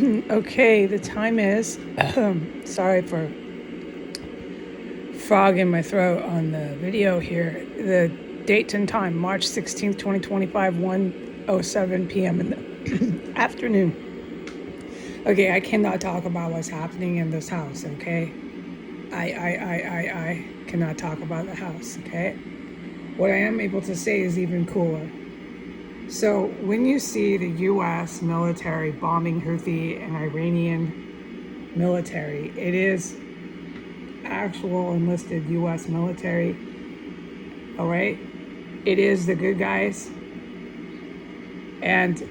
Okay, the time is, sorry for frog in my throat on the video here. The date and time, March 16th, 2025, 1:07 p.m. in the afternoon. Okay, I cannot talk about what's happening in this house, okay? I cannot talk about the house, okay? What I am able to say is even cooler. So when you see the U.S. military bombing Houthi and Iranian military, it is actual enlisted U.S. military, all right? It is the good guys, and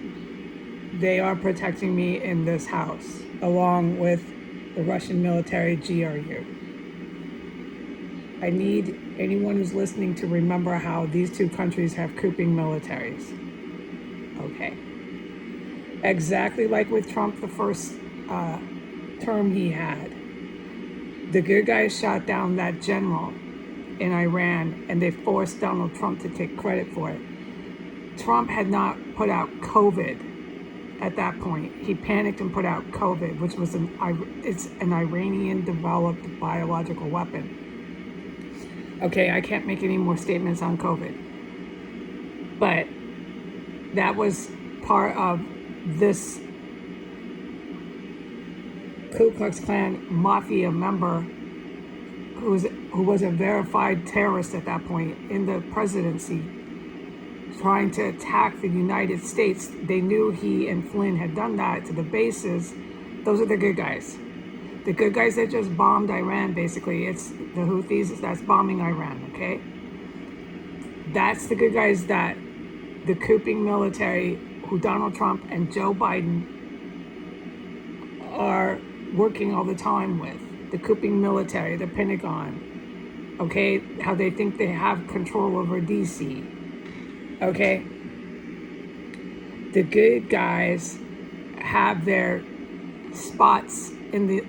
they are protecting me in this house, along with the Russian military GRU. I need anyone who's listening to remember how these two countries have cooping militaries. Okay. Exactly like with Trump, the first term he had. The good guys shot down that general in Iran, and they forced Donald Trump to take credit for it. Trump had not put out COVID at that point. He panicked and put out COVID, which was it's an Iranian-developed biological weapon. Okay, I can't make any more statements on COVID. But that was part of this Ku Klux Klan mafia member who was a verified terrorist at that point in the presidency, trying to attack the United States. They knew he and Flynn had done that to the bases. Those are the good guys. The good guys that just bombed Iran, basically. It's the Houthis that's bombing Iran, okay? That's the good guys that the cooping military, who Donald Trump and Joe Biden are working all the time with. The cooping military, the Pentagon, okay? How they think they have control over DC, okay? The good guys have their spots in the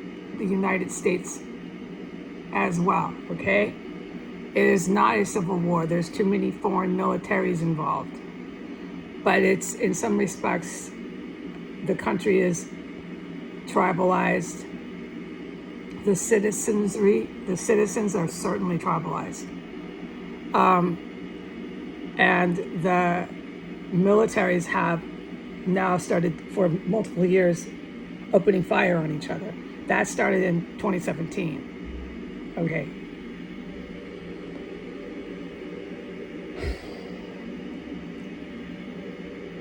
United States as well, okay? It is not a civil war. There's too many foreign militaries involved. But it's, in some respects, the country is tribalized. The citizens are certainly tribalized. And the militaries have now started, for multiple years, opening fire on each other. That started in 2017. Okay.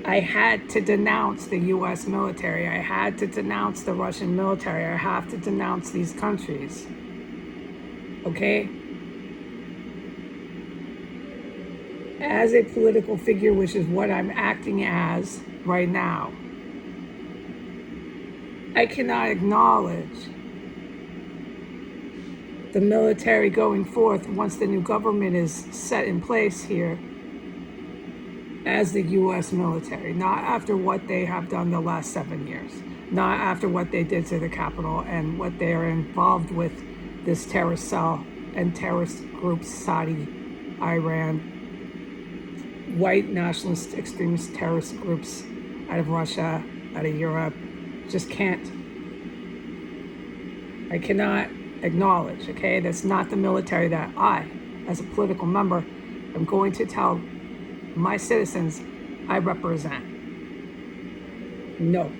I had to denounce the U.S. military. I had to denounce the Russian military. I have to denounce these countries. Okay? As a political figure, which is what I'm acting as right now, I cannot acknowledge the military going forth once the new government is set in place here as the U.S. military, not after what they have done the last 7 years, not after what they did to the Capitol and what they are involved with this terrorist cell and terrorist groups, Saudi, Iran, white nationalist extremist terrorist groups out of Russia, out of Europe. Just can't. I cannot acknowledge, okay? That's not the military that I, as a political member, am going to tell my citizens I represent. No.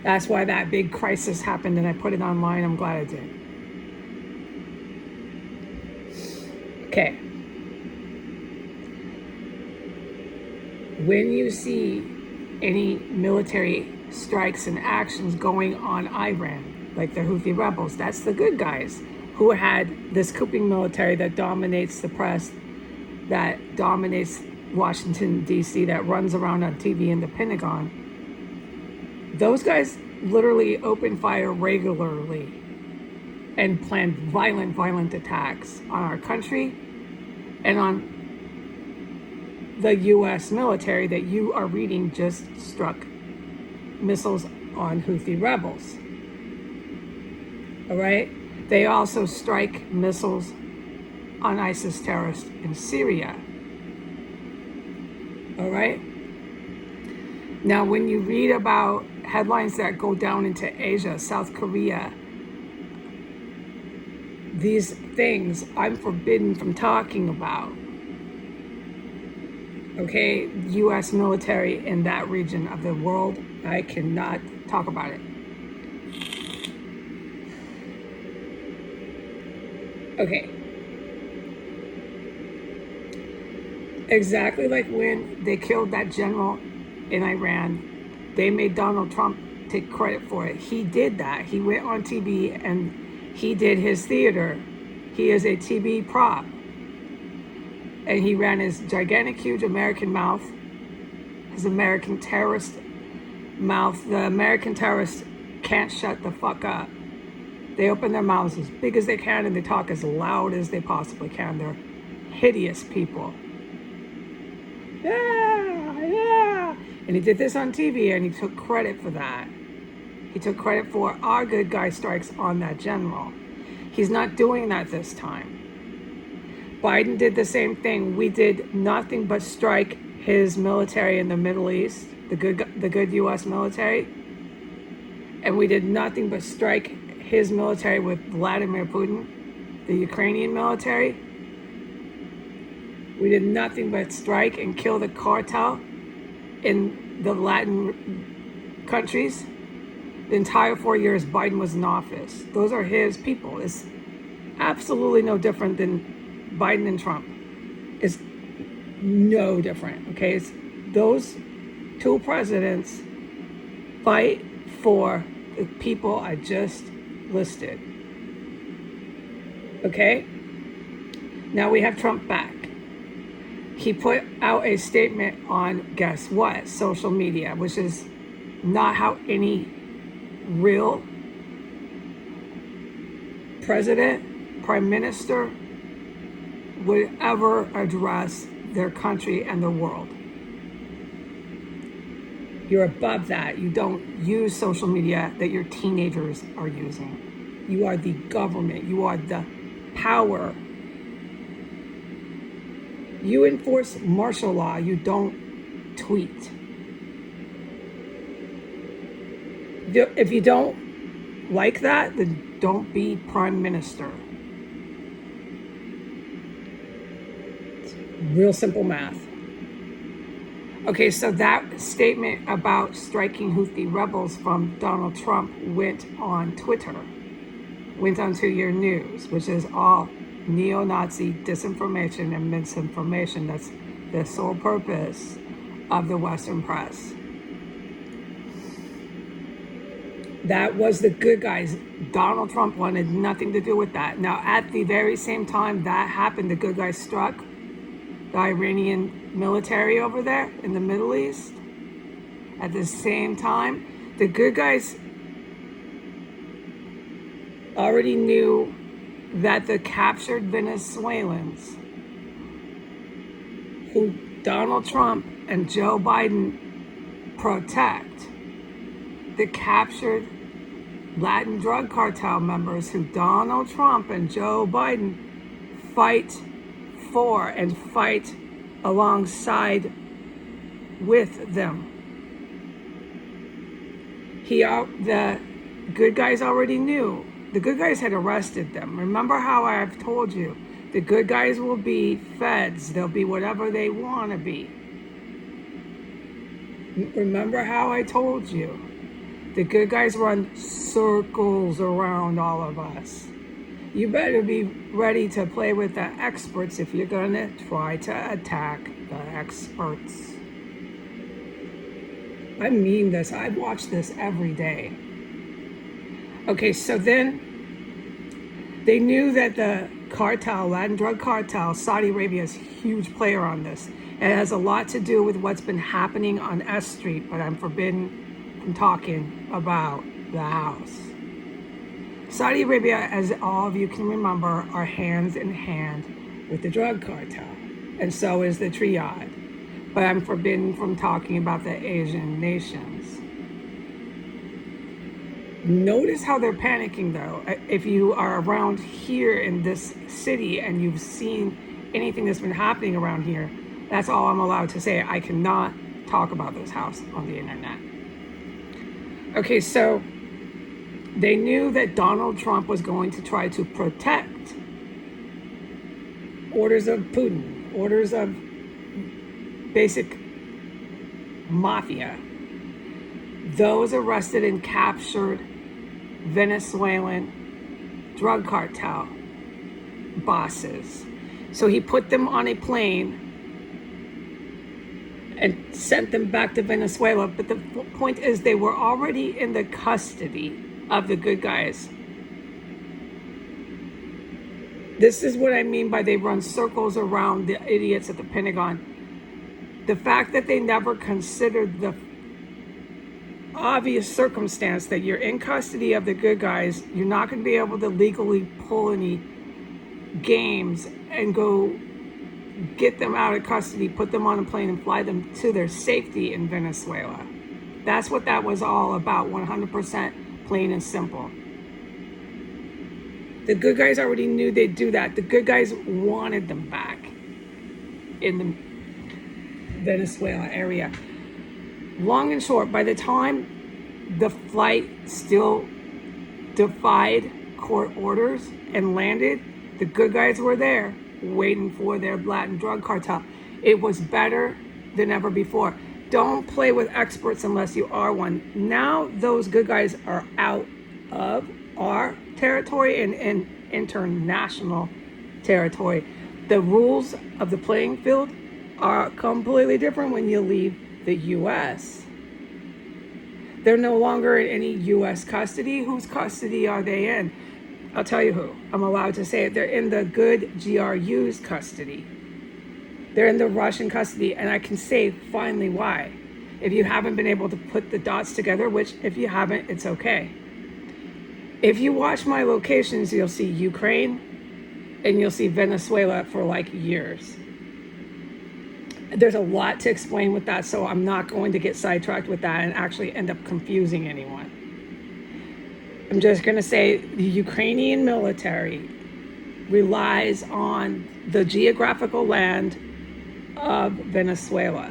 That's why that big crisis happened and I put it online. I'm glad I did. Okay. When you see any military strikes and actions going on Iran, like the Houthi rebels, that's the good guys who had this cooping military that dominates the press, that dominates Washington, D.C., that runs around on TV in the Pentagon. Those guys literally open fire regularly and plan violent attacks on our country and on the U.S. military that you are reading just struck missiles on Houthi rebels. All right? They also strike missiles on ISIS terrorists in Syria. All right? Now, when you read about headlines that go down into Asia, South Korea, these things I'm forbidden from talking about. Okay, U.S. military in that region of the world, I cannot talk about it. Okay. Exactly like when they killed that general in Iran, they made Donald Trump take credit for it. He did that. He went on TV and he did his theater. He is a TV prop. And he ran his gigantic, huge American mouth, his American terrorist mouth. The American terrorists can't shut the fuck up. They open their mouths as big as they can and they talk as loud as they possibly can. They're hideous people. Yeah. And he did this on TV and he took credit for that. He took credit for our good guy strikes on that general. He's not doing that this time. Biden did the same thing. We did nothing but strike his military in the Middle East, the good U.S. military. And we did nothing but strike his military with Vladimir Putin, the Ukrainian military. We did nothing but strike and kill the cartel in the Latin countries. The entire 4 years Biden was in office. Those are his people. It's absolutely no different than Biden and Trump. It's no different, okay? It's those two presidents fight for the people I just listed. Okay? Now we have Trump back. He put out a statement on, guess what, social media, which is not how any real president, prime minister would ever address their country and the world. You're above that. You don't use social media that your teenagers are using. You are the government. You are the power. You enforce martial law. You don't tweet. If you don't like that, then don't be prime minister. It's real simple math. Okay, so that statement about striking Houthi rebels from Donald Trump went on Twitter, went onto your news, which is all neo-Nazi disinformation and misinformation. That's the sole purpose of the Western press. That was the good guys. Donald Trump wanted nothing to do with that. Now, at the very same time that happened, the good guys struck the Iranian military over there in the Middle East. At the same time, the good guys already knew that the captured Venezuelans, who Donald Trump and Joe Biden protect, the captured Latin drug cartel members who Donald Trump and Joe Biden fight for and fight alongside with them. The good guys already knew. The good guys had arrested them. Remember how I've told you, the good guys will be feds. They'll be whatever they want to be. Remember how I told you, the good guys run circles around all of us. You better be ready to play with the experts if you're going to try to attack the experts. I mean this. I watch this every day. Okay, so then they knew that the cartel, Latin drug cartel, Saudi Arabia is a huge player on this. And it has a lot to do with what's been happening on S Street, but I'm forbidden from talking about the house. Saudi Arabia, as all of you can remember, are hands in hand with the drug cartel, and so is the triad. But I'm forbidden from talking about the Asian nations. Notice how they're panicking, though. If you are around here in this city and you've seen anything that's been happening around here, that's all I'm allowed to say. I cannot talk about this house on the internet. Okay, so they knew that Donald Trump was going to try to protect orders of Putin, orders of basic mafia, those arrested and captured Venezuelan drug cartel bosses. So he put them on a plane and sent them back to Venezuela. But the point is, they were already in the custody of the good guys. This is what I mean by they run circles around the idiots at the Pentagon. The fact that they never considered the obvious circumstance that you're in custody of the good guys, you're not going to be able to legally pull any games and go get them out of custody, put them on a plane and fly them to their safety in Venezuela. That's what that was all about, 100% plain and simple. The good guys already knew they'd do that. The good guys wanted them back in the Venezuela area. Long and short, by the time the flight still defied court orders and landed, the good guys were there waiting for their Latin drug cartel. It was better than ever before. Don't play with experts unless you are one. Now those good guys are out of our territory and international territory. The rules of the playing field are completely different when you leave the U.S. They're no longer in any U.S. custody. Whose custody are they in? I'll tell you who. I'm allowed to say it. They're in the good GRU's custody. They're in the Russian custody, and I can say finally why. If you haven't been able to put the dots together, which if you haven't, it's okay. If you watch my locations, you'll see Ukraine and you'll see Venezuela for like years. There's a lot to explain with that, so I'm not going to get sidetracked with that and actually end up confusing anyone. I'm just going to say the Ukrainian military relies on the geographical land of Venezuela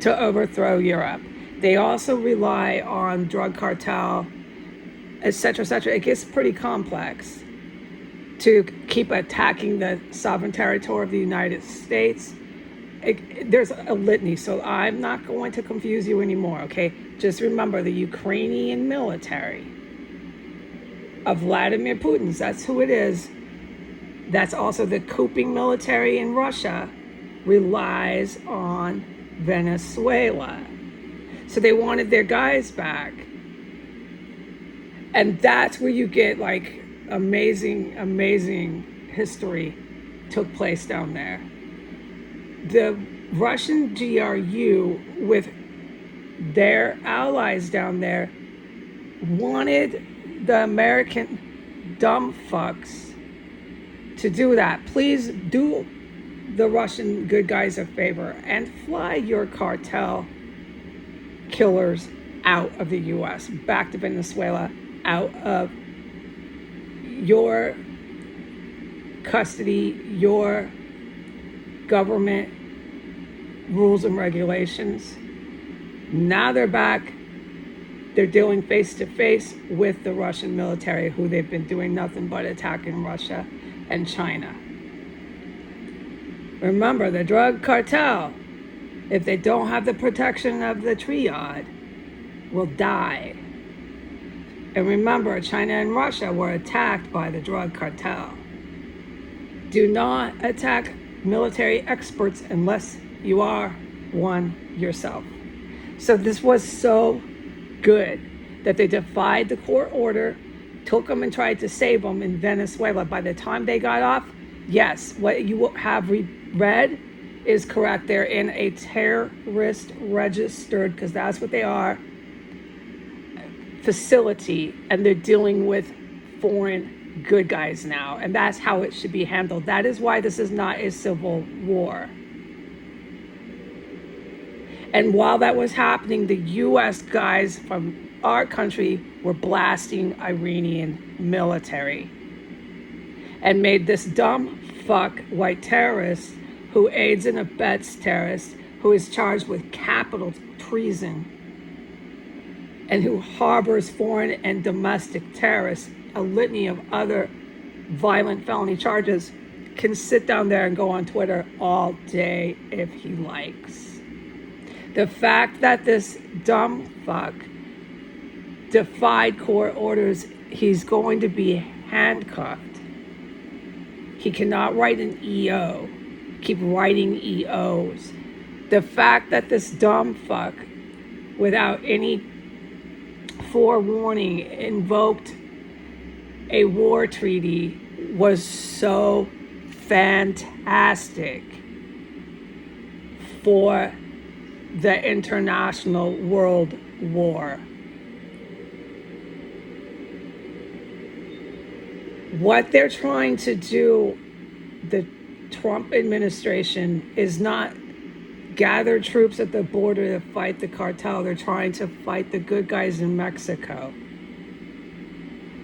to overthrow Europe. They also rely on drug cartel, etc., etc. It gets pretty complex to keep attacking the sovereign territory of the United States. There's a litany, so I'm not going to confuse you anymore, okay? Just remember the Ukrainian military of Vladimir Putin's, that's who it is. That's also the couping military in Russia relies on Venezuela. So they wanted their guys back. And that's where you get like amazing, amazing history took place down there. The Russian GRU with their allies down there wanted the American dumb fucks to do that. Please do the Russian good guys a favor and fly your cartel killers out of the U.S., back to Venezuela, out of your custody, your government rules and regulations. Now they're back. They're dealing face to face with the Russian military, who they've been doing nothing but attacking Russia and China. Remember, the drug cartel, if they don't have the protection of the triad, will die. And remember, China and Russia were attacked by the drug cartel. Do not attack military experts unless you are one yourself. So this was so good that they defied the court order, took them and tried to save them in Venezuela. By the time they got off, yes, what you have read is correct. They're in a terrorist registered, because that's what they are, facility, and they're dealing with foreign good guys now, and that's how it should be handled. That is why this is not a civil war. And while that was happening, the U.S. guys from our country were blasting Iranian military and made this dumb fuck white terrorist who aids and abets terrorists, who is charged with capital treason, and who harbors foreign and domestic terrorists, a litany of other violent felony charges, can sit down there and go on Twitter all day if he likes. The fact that this dumb fuck defied court orders, he's going to be handcuffed. He cannot write an EO, keep writing EOs. The fact that this dumb fuck, without any forewarning, invoked a war treaty was so fantastic for the international world war. What they're trying to do, the Trump administration, is not gather troops at the border to fight the cartel. They're trying to fight the good guys in Mexico.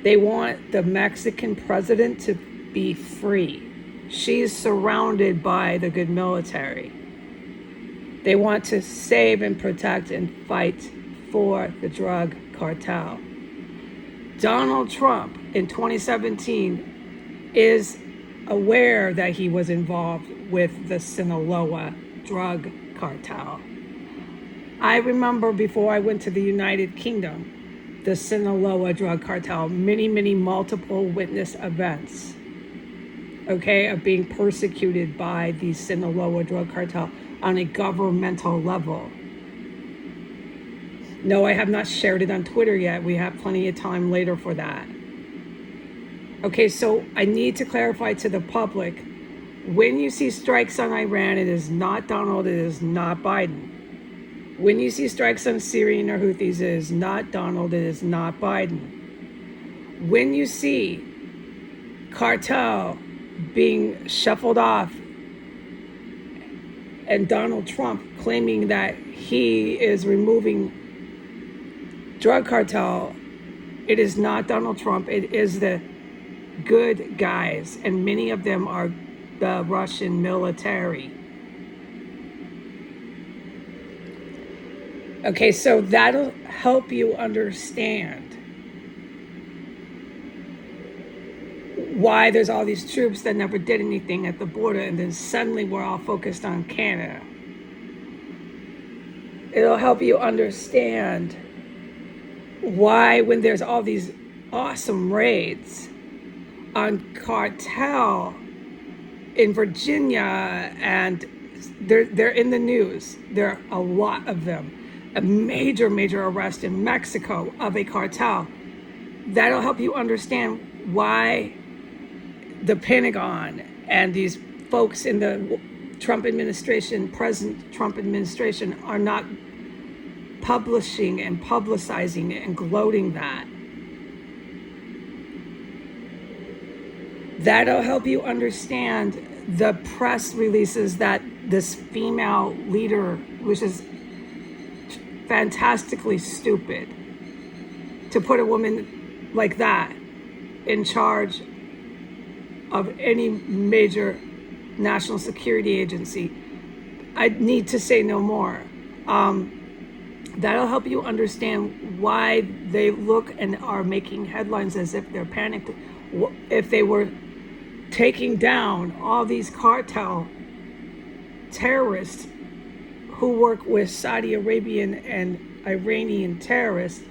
They want the Mexican president to be free. She's surrounded by the good military. They want to save and protect and fight for the drug cartel. Donald Trump in 2017 is aware that he was involved with the Sinaloa drug cartel. I remember before I went to the United Kingdom, the Sinaloa drug cartel, many multiple witness events, okay, of being persecuted by the Sinaloa drug cartel on a governmental level. No, I have not shared it on Twitter yet. We have plenty of time later for that. Okay, so I need to clarify to the public, when you see strikes on Iran, it is not Donald, it is not Biden. When you see strikes on Syrian or Houthis, it is not Donald, it is not Biden. When you see cartel being shuffled off and Donald Trump claiming that he is removing drug cartel, it is not Donald Trump, it is the good guys, and many of them are the Russian military. Okay, so that'll help you understand why there's all these troops that never did anything at the border, and then suddenly we're all focused on Canada. It'll help you understand why, when there's all these awesome raids on cartel in Virginia, and they're in the news, there are a lot of them, a major arrest in Mexico of a cartel. That'll help you understand why the Pentagon and these folks in the Trump administration, present Trump administration, are not publishing and publicizing and gloating that. That'll help you understand the press releases that this female leader, which is fantastically stupid, to put a woman like that in charge of any major national security agency. I need to say no more. That'll help you understand why they look and are making headlines as if they're panicked. If they were taking down all these cartel terrorists who work with Saudi Arabian and Iranian terrorists,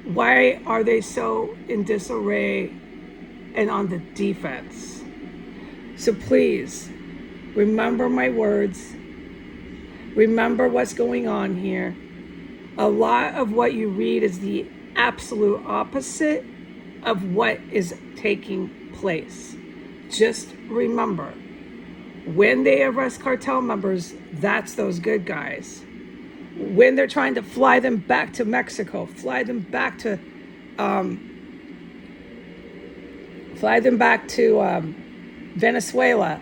why are they so in disarray and on the defense? So please, remember my words. Remember what's going on here. A lot of what you read is the absolute opposite of what is taking place. Just remember, when they arrest cartel members, that's those good guys. When they're trying to fly them back to Mexico, fly them back to Venezuela,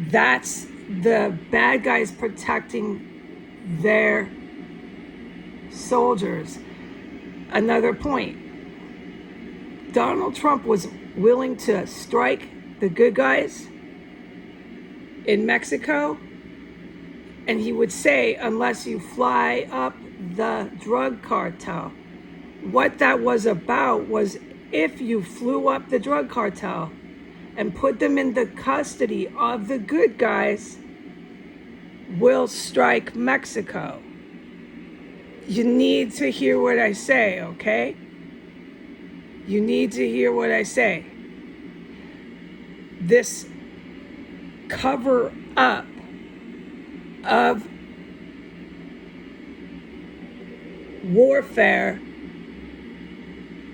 that's the bad guys protecting their soldiers. Another point, Donald Trump was willing to strike the good guys in Mexico, and he would say, unless you fly up the drug cartel. What that was about was if you flew up the drug cartel and put them in the custody of the good guys, we'll strike Mexico. You need to hear what I say, okay? You need to hear what I say. This cover up of warfare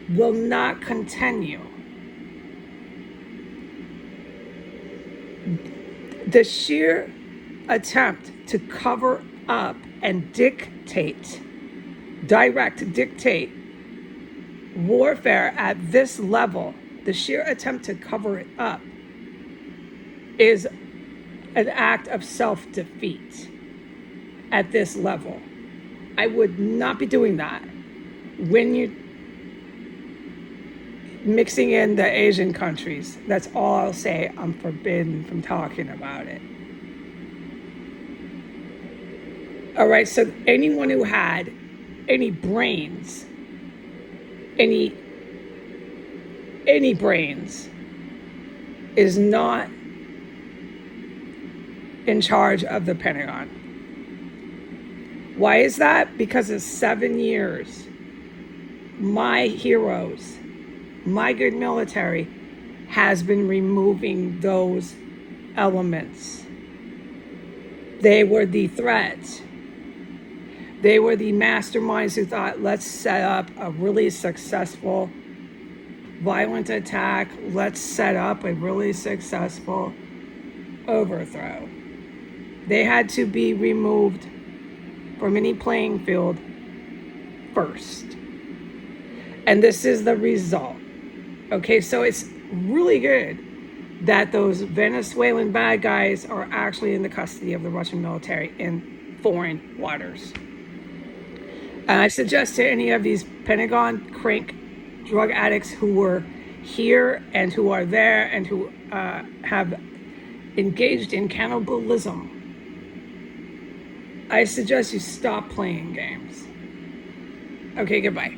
will not continue. The sheer attempt to cover up and dictate warfare at this level, the sheer attempt to cover it up is an act of self-defeat at this level. I would not be doing that when you're mixing in the Asian countries. That's all I'll say. I'm forbidden from talking about it. All right, so anyone who had any brains, any brains, is not in charge of the Pentagon. Why is that? Because of 7 years, my heroes, my good military, has been removing those elements. They were the threat. They were the masterminds who thought, let's set up a really successful violent attack. Let's set up a really successful overthrow. They had to be removed from any playing field first. And this is the result. Okay, so it's really good that those Venezuelan bad guys are actually in the custody of the Russian military in foreign waters. And I suggest to any of these Pentagon crank drug addicts who were here and who are there and who have engaged in cannibalism, I suggest you stop playing games. Okay, goodbye.